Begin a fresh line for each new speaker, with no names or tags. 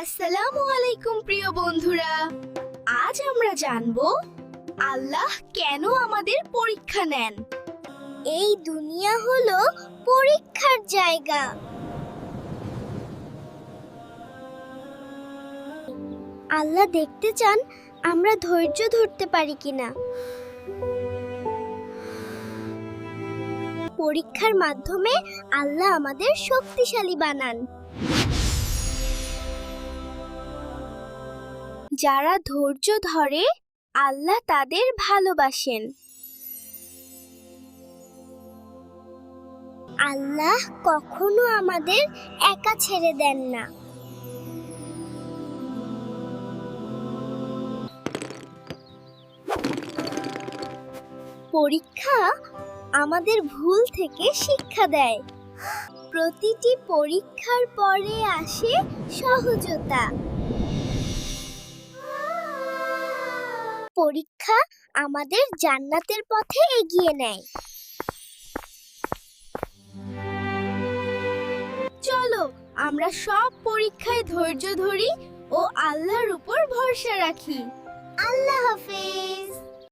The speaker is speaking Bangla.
আসসালামু আলাইকুম প্রিয় বন্ধুরা, আজ আমরা জানবো আল্লাহ কেন আমাদের পরীক্ষা নেন।
এই দুনিয়া হলো পরীক্ষার জায়গা। আল্লাহ দেখতে চান আমরা ধৈর্য ধরতে পারি কিনা। পরীক্ষার মাধ্যমে আল্লাহ আমাদের শক্তিশালী বানান। যারা ধৈর্য ধরে আল্লাহ তাদের ভালোবাসেন। আল্লাহ কখনো আমাদের একা ছেড়ে দেন না। পরীক্ষা আমাদের ভুল থেকে শিক্ষা দেয়। প্রতিটি পরীক্ষার পরে আসে সহজতা। পরীক্ষা আমাদের জান্নাতের পথে এগিয়ে নেয়।
চলো আমরা সব পরীক্ষায় ধৈর্য ধরি ও আল্লাহর উপর ভরসা রাখি।
আল্লাহ হাফেজ।